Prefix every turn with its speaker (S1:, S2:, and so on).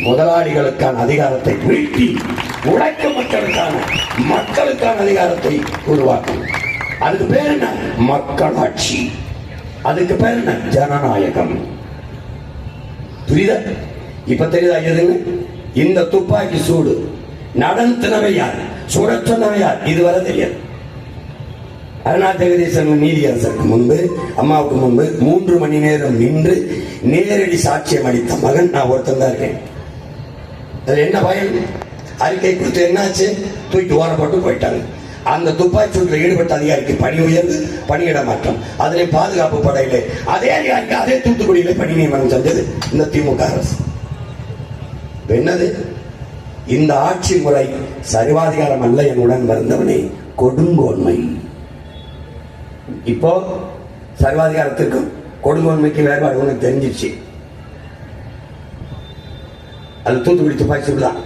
S1: முதலாளிகளுக்கான அதிகாரத்தை வீழ்த்தி உழைக்கும் மக்களுக்கான அதிகாரத்தை உருவாக்கும். அதுக்கு பேர் என்ன? மக்களாட்சி. அதுக்கு பேர் என்ன? ஜனநாயகம். புரியுதா? இப்ப தெரியுதா எதுன்னு? இந்த துப்பாக்கி சூடு நடத்தினவை யார், சுட சொன்னவை யார், இதுவரை தெரியாது. அருணா ஜெகதீசன் நீதியரசருக்கு முன்பு, அம்மாவுக்கு முன்பு 3 மணி நேரம் நின்று நேரடி சாட்சியம் அளித்த மகன் நான் ஒருத்தன் தான் இருக்கேன். அதுல என்ன பயன்? அறிக்கை கொடுத்து என்னாச்சு? தூக்கி ஓரப்பட்டு போயிட்டாங்க. அந்த துப்பாக்கி சூட்டில் ஈடுபட்ட அதிகாரிக்கு பணி உயர்வு, பணியிட மாற்றம். அதிலே பாதுகாப்பு படையிலே அதே அதிகாரிக்கு அதே தூத்துக்குடியிலே பணி நியமனம் செஞ்சது இந்த திமுக அரசு. என்னது இந்த ஆட்சி முறை? சர்வாதிகாரம் அல்ல என்னுடன் வருந்தவனே, கொடுங்கோன்மை. இப்போ சர்வாதிகாரத்திற்கும் கொடுங்கோன்மைக்கு வேறுபாடு உனக்கு தெரிஞ்சிச்சு. அது தூத்துக்குடி துப்பாக்கி சூடு தான்.